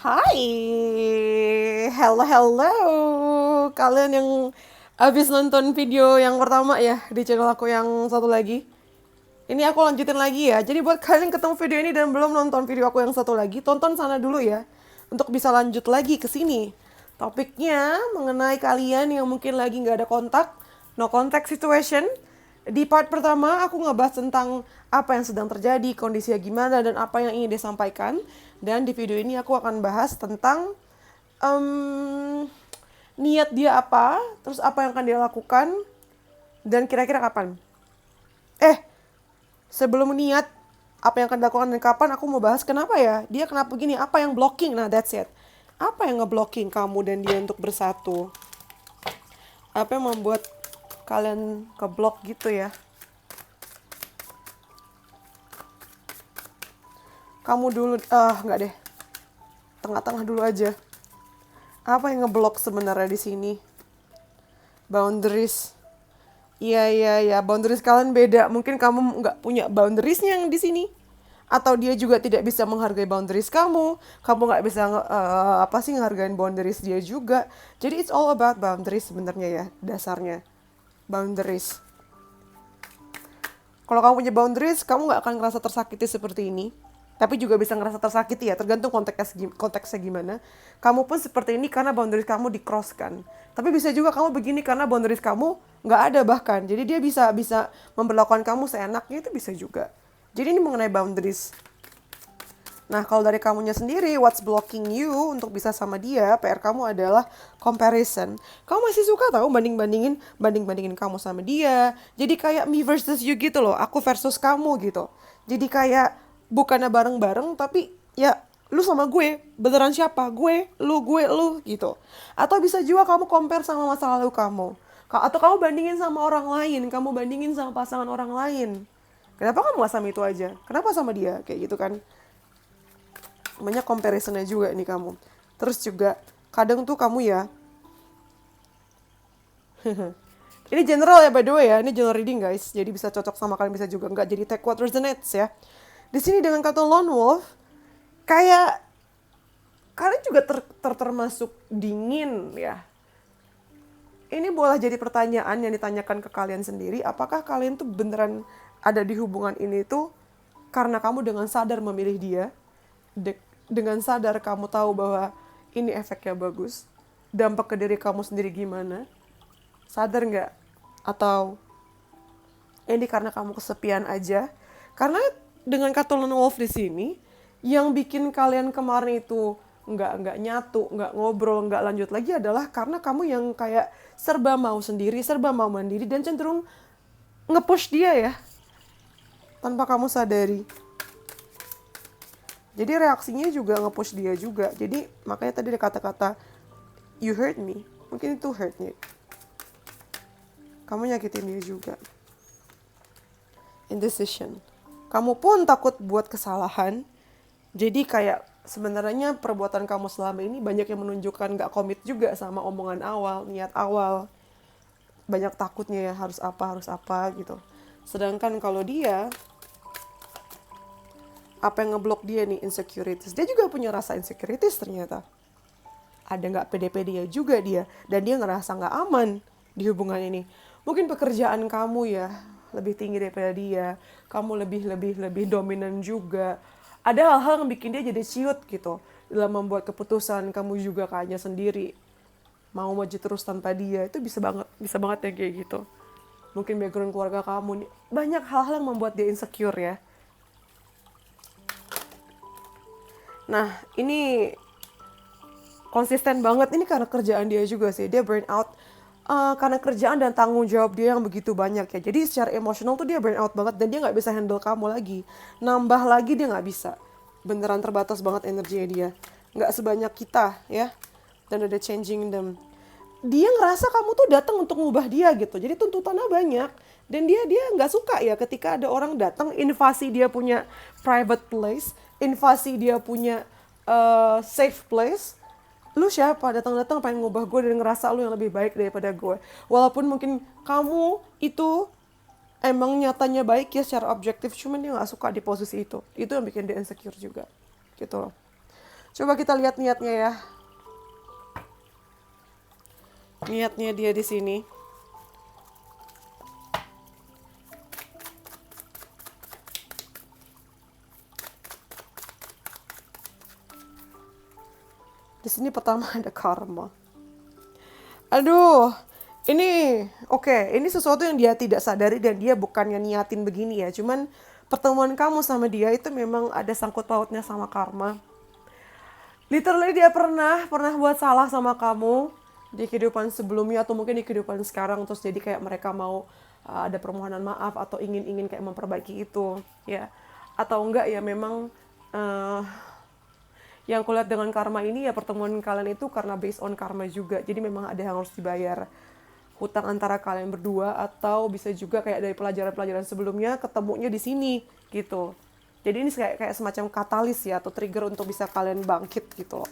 Hai, hello hello. Kalian yang abis nonton video yang pertama ya di channel aku yang satu lagi. Ini aku lanjutin lagi ya. Jadi buat kalian yang ketemu video ini dan belum nonton video aku yang satu lagi, tonton sana dulu ya. Untuk bisa lanjut lagi ke sini. Topiknya mengenai kalian yang mungkin lagi nggak ada kontak, no contact situation. Di part pertama aku ngebahas tentang apa yang sedang terjadi, kondisinya gimana, dan apa yang ingin disampaikan. Dan di video ini aku akan bahas tentang niat dia apa, terus apa yang akan dia lakukan, dan kira-kira kapan. Eh, sebelum niat apa yang akan dilakukan dan kapan, aku mau bahas kenapa ya dia kenapa begini, apa yang blocking. Nah, that's it. Apa yang ngeblocking kamu dan dia untuk bersatu? Apa yang membuat kalian keblok gitu ya? Kamu dulu, nggak deh. Tengah-tengah dulu aja. Apa yang ngeblok sebenarnya di sini? Boundaries. Iya, boundaries kalian beda. Mungkin kamu nggak punya boundariesnya yang di sini. Atau dia juga tidak bisa menghargai boundaries kamu. Kamu nggak bisa ngehargain boundaries dia juga. Jadi it's all about boundaries sebenarnya ya, dasarnya. Boundaries. Kalau kamu punya boundaries, kamu nggak akan ngerasa tersakiti seperti ini. Tapi juga bisa ngerasa tersakiti ya, tergantung konteksnya gimana. Kamu pun seperti ini karena boundaries kamu di-cross kan. Tapi bisa juga kamu begini karena boundaries kamu nggak ada bahkan. Jadi dia bisa memperlakukan kamu seenaknya, itu bisa juga. Jadi ini mengenai boundaries. Nah, kalau dari kamunya sendiri, what's blocking you untuk bisa sama dia, PR kamu adalah comparison. Kamu masih suka tahu banding-bandingin kamu sama dia. Jadi kayak me versus you gitu loh, aku versus kamu gitu. Jadi kayak bukannya bareng-bareng, tapi ya lu sama gue, beneran siapa? Gue, lu gitu. Atau bisa juga kamu compare sama masa lalu kamu. Atau kamu bandingin sama orang lain, kamu bandingin sama pasangan orang lain. Kenapa kamu gak sama itu aja? Kenapa sama dia? Kayak gitu kan. Banyak comparisonnya juga nih kamu. Terus juga kadang tuh kamu ya, ini general ya by the way ya, ini general reading guys, jadi bisa cocok sama kalian, bisa juga nggak, jadi take what resonates ya. Di sini dengan kata lone wolf, kayak kalian juga termasuk dingin ya. Ini boleh jadi pertanyaan yang ditanyakan ke kalian sendiri, apakah kalian tuh beneran ada di hubungan ini tuh karena kamu dengan sadar memilih dia, dengan sadar kamu tahu bahwa ini efeknya bagus, dampak ke diri kamu sendiri gimana, sadar nggak? Atau ini karena kamu kesepian aja? Karena dengan kata lone wolf di sini, yang bikin kalian kemarin itu nggak nyatu, nggak ngobrol, nggak lanjut lagi adalah karena kamu yang kayak serba mau sendiri, serba mau mandiri, dan cenderung nge-push dia ya, tanpa kamu sadari. Jadi reaksinya juga nge-push dia juga. Jadi makanya tadi ada kata-kata you hurt me. Mungkin itu hurtnya. Kamu nyakitin dia juga. Indecision. Kamu pun takut buat kesalahan. Jadi kayak sebenarnya perbuatan kamu selama ini banyak yang menunjukkan gak komit juga sama omongan awal, niat awal. Banyak takutnya ya, harus apa gitu. Sedangkan kalau dia, apa yang ngeblok dia nih, insecurities. Dia juga punya rasa insecurities ternyata. Ada gak pede-pedenya juga dia. Dan dia ngerasa gak aman di hubungan ini. Mungkin pekerjaan kamu ya lebih tinggi daripada dia. Kamu lebih dominan juga. Ada hal-hal yang bikin dia jadi ciut gitu. Dalam membuat keputusan, kamu juga kayaknya sendiri. Mau maju terus tanpa dia, itu bisa banget ya kayak gitu. Mungkin background keluarga kamu nih. Banyak hal-hal yang membuat dia insecure ya. Nah, ini konsisten banget. Ini karena kerjaan dia juga sih. Dia burn out karena kerjaan dan tanggung jawab dia yang begitu banyak ya. Jadi secara emosional tuh dia burn out banget. Dan dia gak bisa handle kamu lagi. Nambah lagi dia gak bisa. Beneran terbatas banget energinya dia. Gak sebanyak kita ya. Dan ada changing them. Dia ngerasa kamu tuh datang untuk ngubah dia gitu. Jadi tuntutannya banyak. Dan dia gak suka ya ketika ada orang datang invasi dia punya private place. Invasi dia punya safe place. Lu siapa? Datang-datang pengen ngubah gue dan ngerasa lu yang lebih baik daripada gue. Walaupun mungkin kamu itu emang nyatanya baik ya secara objektif, cuman dia gak suka di posisi itu. Itu yang bikin dia insecure juga. Gitu loh. Coba kita lihat niatnya ya. Niatnya dia di sini. Di sini pertama ada karma. Aduh, ini oke, ini sesuatu yang dia tidak sadari dan dia bukannya niatin begini ya. Cuman pertemuan kamu sama dia itu memang ada sangkut pautnya sama karma. Literally dia pernah buat salah sama kamu di kehidupan sebelumnya atau mungkin di kehidupan sekarang, terus jadi kayak mereka mau ada permohonan maaf atau ingin kayak memperbaiki itu ya, atau enggak ya memang uh, yang kulihat dengan karma ini ya pertemuan kalian itu karena based on karma juga, jadi memang ada yang harus dibayar hutang antara kalian berdua, atau bisa juga kayak dari pelajaran-pelajaran sebelumnya ketemunya di sini gitu. Jadi ini kayak semacam katalis ya, atau trigger untuk bisa kalian bangkit gitu loh.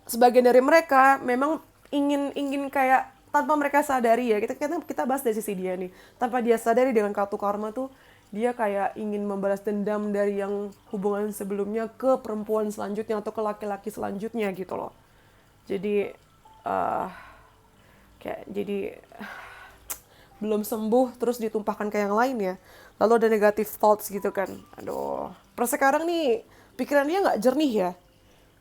Sebagian dari mereka memang ingin kayak tanpa mereka sadari ya, kita bahas dari sisi dia nih, tanpa dia sadari dengan kartu karma tuh dia kayak ingin membalas dendam dari yang hubungan sebelumnya ke perempuan selanjutnya atau ke laki-laki selanjutnya gitu loh. Jadi jadi belum sembuh terus ditumpahkan ke yang lain ya. Lalu ada negative thoughts gitu kan. Aduh, per sekarang nih pikiran dia nggak jernih ya.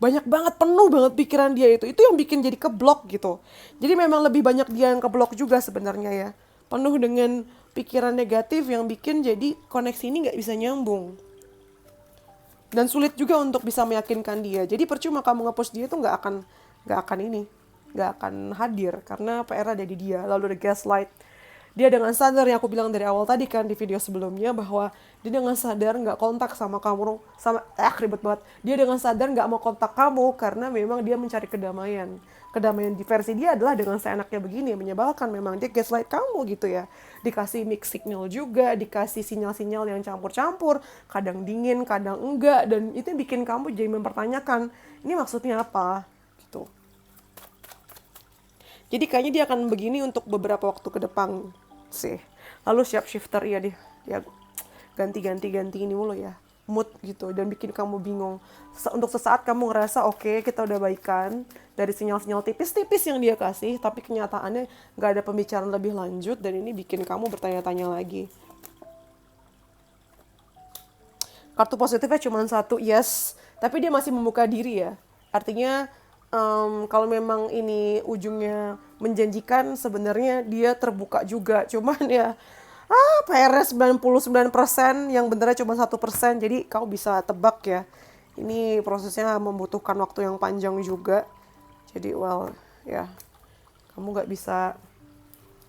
Banyak banget, penuh banget pikiran dia itu. Itu yang bikin jadi keblok gitu. Jadi memang lebih banyak dia yang keblok juga sebenarnya ya. Penuh dengan pikiran negatif yang bikin jadi koneksi ini nggak bisa nyambung. Dan sulit juga untuk bisa meyakinkan dia. Jadi percuma kamu nge-push dia itu nggak akan hadir karena PR ada di dia. Lalu ada gaslight. Dia dengan sadar yang aku bilang dari awal tadi kan di video sebelumnya, bahwa dia dengan sadar nggak kontak sama kamu, ribet banget. Dia dengan sadar nggak mau kontak kamu karena memang dia mencari kedamaian. Kedamaian di versi dia adalah dengan seenaknya begini, menyebalkan. Memang dia gaslight kamu gitu ya. Dikasih mix signal juga, dikasih sinyal-sinyal yang campur-campur, kadang dingin, kadang enggak, dan itu bikin kamu jadi mempertanyakan, ini maksudnya apa gitu. Jadi kayaknya dia akan begini untuk beberapa waktu ke depan sih. Lalu shifter ya dia ganti ini mulu ya, mood gitu, dan bikin kamu bingung. Untuk sesaat kamu ngerasa oke, kita udah baikan dari sinyal-sinyal tipis-tipis yang dia kasih, tapi kenyataannya nggak ada pembicaraan lebih lanjut, dan ini bikin kamu bertanya-tanya lagi. Kartu positifnya cuma satu, yes, tapi dia masih membuka diri ya. Artinya kalau memang ini ujungnya menjanjikan, sebenarnya dia terbuka juga. Cuman ya PR-nya 99%, yang benernya cuma 1%. Jadi kamu bisa tebak ya. Ini prosesnya membutuhkan waktu yang panjang juga. Jadi ya, kamu nggak bisa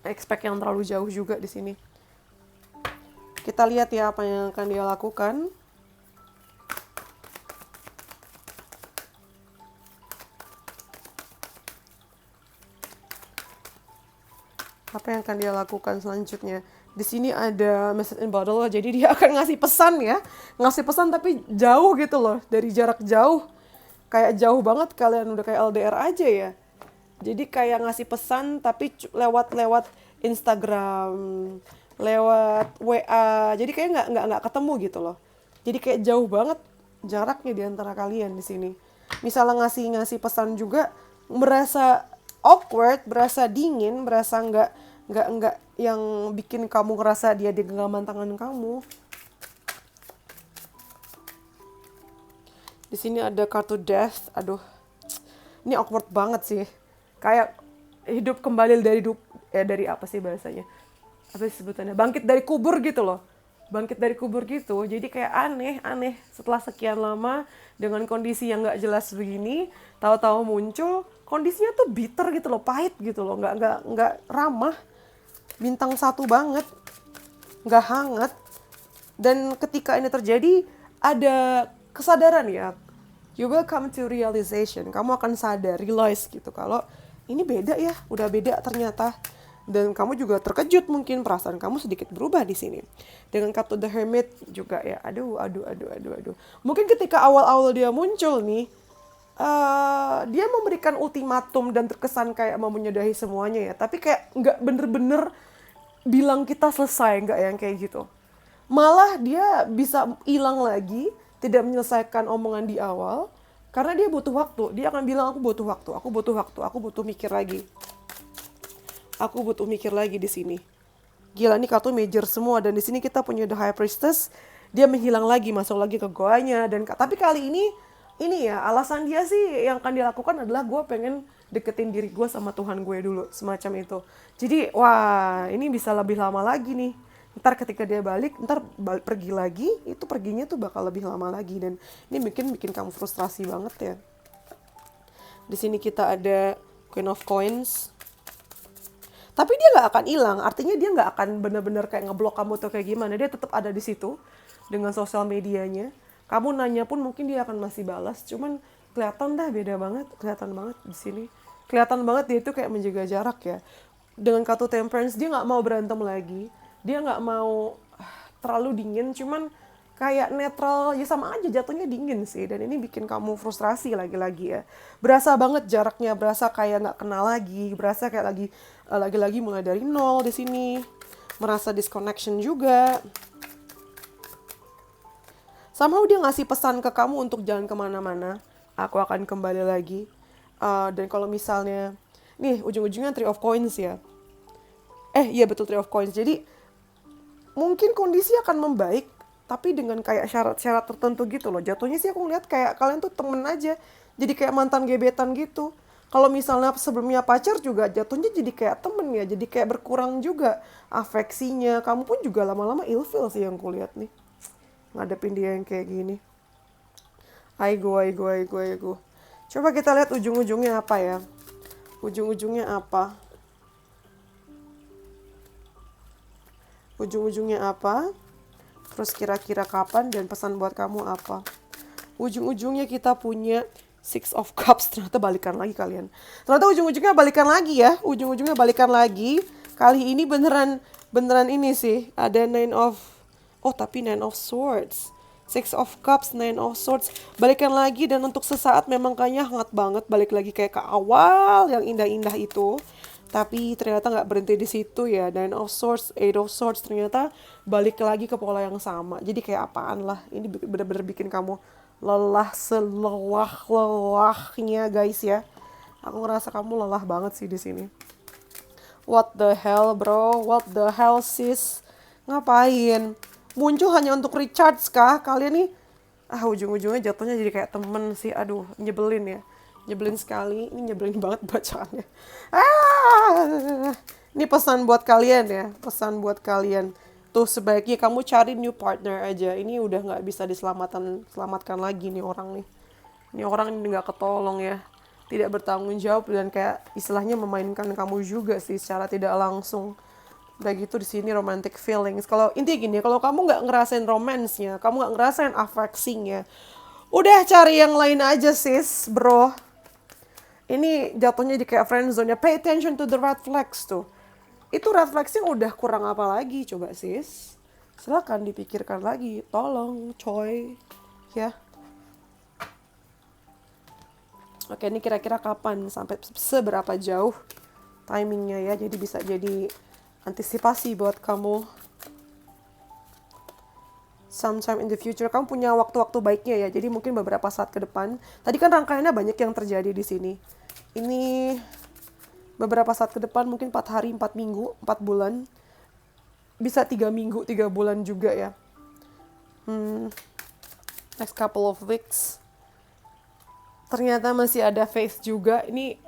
expect yang terlalu jauh juga di sini. Kita lihat ya apa yang akan dia lakukan. Apa yang akan dia lakukan selanjutnya? Di sini ada message in bottle, jadi dia akan ngasih pesan ya. Ngasih pesan tapi jauh gitu loh, dari jarak jauh. Kayak jauh banget, kalian udah kayak LDR aja ya. Jadi kayak ngasih pesan tapi lewat Instagram, lewat WA. Jadi kayak nggak ketemu gitu loh. Jadi kayak jauh banget jaraknya di antara kalian di sini. Misalnya ngasih pesan juga merasa awkward, berasa dingin, berasa nggak yang bikin kamu ngerasa dia di genggaman tangan kamu. Di sini ada kartu death. Aduh, ini awkward banget sih. Kayak hidup kembali dari apa sih bahasanya? Apa sih sebutannya? Bangkit dari kubur gitu loh. Bangkit dari kubur gitu. Jadi kayak aneh setelah sekian lama dengan kondisi yang nggak jelas begini, tahu-tahu muncul kondisinya tuh bitter gitu loh, pahit gitu loh, nggak ramah, bintang 1 banget, nggak hangat. Dan ketika ini terjadi, ada kesadaran ya, you will come to realization, kamu akan sadar, realize gitu, kalau ini beda ya, udah beda ternyata. Dan kamu juga terkejut, mungkin perasaan kamu sedikit berubah di sini. Dengan kartu The Hermit juga ya, aduh. Mungkin ketika awal-awal dia muncul nih, dia memberikan ultimatum dan terkesan kayak mau menyudahi semuanya ya, tapi kayak nggak bener-bener bilang kita selesai, nggak yang kayak gitu. Malah dia bisa hilang lagi, tidak menyelesaikan omongan di awal, karena dia butuh waktu. Dia akan bilang, aku butuh waktu, aku butuh mikir lagi. Aku butuh mikir lagi di sini. Gila, nih kartu major semua, dan di sini kita punya The High Priestess. Dia menghilang lagi, masuk lagi ke goanya, dan tapi kali ini ya alasan dia sih yang akan dilakukan adalah gue pengen deketin diri gue sama Tuhan gue dulu, semacam itu. Jadi wah, ini bisa lebih lama lagi nih. Ntar ketika dia balik, pergi lagi, itu perginya tuh bakal lebih lama lagi, dan ini bikin kamu frustrasi banget ya. Di sini kita ada Queen of Coins. Tapi dia nggak akan hilang, artinya dia nggak akan benar-benar kayak ngeblok kamu atau kayak gimana. Dia tetap ada di situ dengan sosial medianya. Kamu nanya pun mungkin dia akan masih balas, cuman kelihatan kelihatan banget di sini. Kelihatan banget dia itu kayak menjaga jarak ya. Dengan kartu Temperance, dia nggak mau berantem lagi, dia nggak mau terlalu dingin, cuman kayak netral, ya sama aja jatuhnya dingin sih. Dan ini bikin kamu frustrasi lagi-lagi ya. Berasa banget jaraknya, berasa kayak nggak kenal lagi, berasa kayak lagi-lagi mulai dari nol di sini. Merasa disconnection juga. Somehow dia ngasih pesan ke kamu untuk jangan kemana-mana. Aku akan kembali lagi. Dan kalau misalnya, nih ujung-ujungnya Three of Coins ya. Iya betul, Three of Coins. Jadi mungkin kondisi akan membaik, tapi dengan kayak syarat-syarat tertentu gitu loh. Jatuhnya sih aku ngeliat kayak kalian tuh temen aja. Jadi kayak mantan gebetan gitu. Kalau misalnya sebelumnya pacar juga jatuhnya jadi kayak temen ya. Jadi kayak berkurang juga afeksinya. Kamu pun juga lama-lama ilfil sih yang kulihat nih. Ngadepin dia yang kayak gini. Aigo. Coba kita lihat ujung-ujungnya apa ya. Ujung-ujungnya apa? Terus kira-kira kapan dan pesan buat kamu apa? Ujung-ujungnya kita punya Six of Cups. Ternyata balikan lagi kalian. Ternyata ujung-ujungnya balikan lagi ya. Kali ini beneran ini sih. Ada tapi Nine of Swords. Six of Cups, Nine of Swords. Balikan lagi, dan untuk sesaat memang kayaknya hangat banget. Balik lagi kayak ke awal yang indah-indah itu. Tapi ternyata nggak berhenti di situ ya. Nine of Swords, Eight of Swords, ternyata balik lagi ke pola yang sama. Jadi kayak apaan lah. Ini bener-bener bikin kamu lelah selelah-lelahnya guys ya. Aku ngerasa kamu lelah banget sih di sini. What the hell bro? What the hell sis? Ngapain? Muncul hanya untuk recharge kah? Kalian nih, ujung-ujungnya jatuhnya jadi kayak temen sih. Aduh, nyebelin ya. Nyebelin sekali. Ini nyebelin banget bacaannya. Ini pesan buat kalian ya. Tuh sebaiknya kamu cari new partner aja. Ini udah gak bisa diselamatkan lagi nih orang nih. Ini orang ini gak ketolong ya. Tidak bertanggung jawab dan kayak istilahnya memainkan kamu juga sih secara tidak langsung. Udah gitu di sini romantic feelings. Kalau intinya gini, kalau kamu nggak ngerasain romansnya, kamu nggak ngerasain affeksinya, udah cari yang lain aja sis, bro. Ini jatuhnya di kayak friend zone-nya. Pay attention to the red flags tuh. Itu red flags-nya udah kurang apa lagi coba sis. Silakan dipikirkan lagi, tolong coy, ya. Oke, ini kira-kira kapan, sampai seberapa jauh timingnya ya, jadi bisa jadi antisipasi buat kamu. Sometime in the future, kamu punya waktu-waktu baiknya ya, jadi mungkin beberapa saat ke depan. Tadi kan rangkaiannya banyak yang terjadi di sini. Ini beberapa saat ke depan, mungkin 4 hari, 4 minggu, 4 bulan. Bisa 3 minggu, 3 bulan juga ya. Next couple of weeks. Ternyata masih ada faith juga. Ini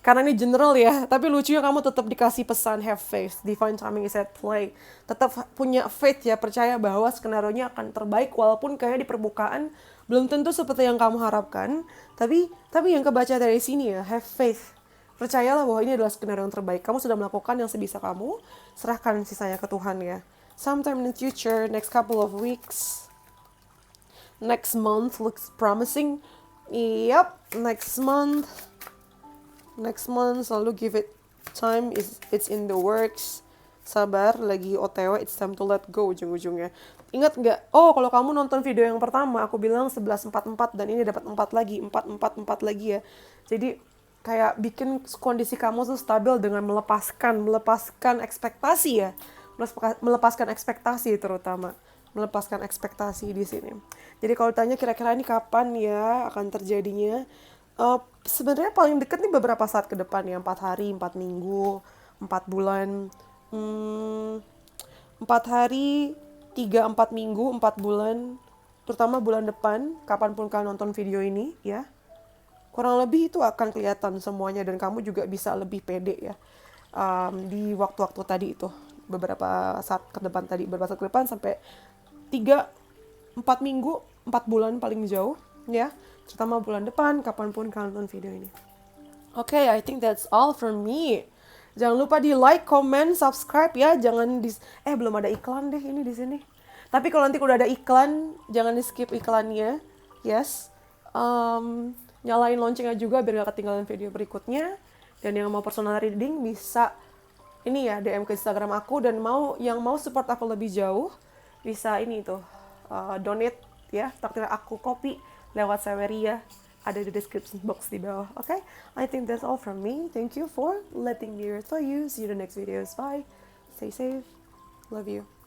karena ini general ya, tapi lucunya kamu tetap dikasih pesan have faith, divine timing is at play. Tetap punya faith ya, percaya bahwa skenario-nya akan terbaik walaupun kayaknya di permukaan belum tentu seperti yang kamu harapkan. Tapi yang kebaca dari sini ya, have faith. Percayalah bahwa ini adalah skenario yang terbaik. Kamu sudah melakukan yang sebisa kamu, serahkan sisanya ke Tuhan ya. Sometime in the future, next couple of weeks, next month looks promising. Yep, next month selalu give it time, it's in the works. Sabar, lagi OTW, it's time to let go ujung-ujungnya. Ingat nggak? Kalau kamu nonton video yang pertama, aku bilang 11-4-4 dan ini dapat 4 lagi, 4-4-4 lagi ya. Jadi kayak bikin kondisi kamu tuh stabil dengan melepaskan ekspektasi ya. Melepaskan ekspektasi terutama. melepaskan ekspektasi di sini. Jadi kalau ditanya kira-kira ini kapan ya akan terjadinya, sebenarnya paling deket nih beberapa saat ke depan ya, 4 hari, 4 minggu, 4 bulan, hmm, 4 hari, 3-4 minggu, 4 bulan, terutama bulan depan, kapanpun kalian nonton video ini ya, kurang lebih itu akan kelihatan semuanya dan kamu juga bisa lebih pede ya, di waktu-waktu tadi itu, beberapa saat ke depan tadi, beberapa saat ke depan sampai 3-4 minggu, 4 bulan paling jauh ya, terutama bulan depan, kapanpun kalian nonton video ini. Oke, I think that's all from me. Jangan lupa di like, comment, subscribe ya. Jangan belum ada iklan deh ini di sini. Tapi kalau nanti udah ada iklan, jangan di skip iklannya. Yes. Nyalain loncengnya juga biar gak ketinggalan video berikutnya. Dan yang mau personal reading bisa ini ya DM ke Instagram aku, dan yang mau support aku lebih jauh bisa ini tuh donate ya, traktir aku kopi lewat Saweria, ada di description box di bawah. Okay? I think that's all from me. Thank you for letting me read for you. See you in the next videos. Bye. Stay safe. Love you.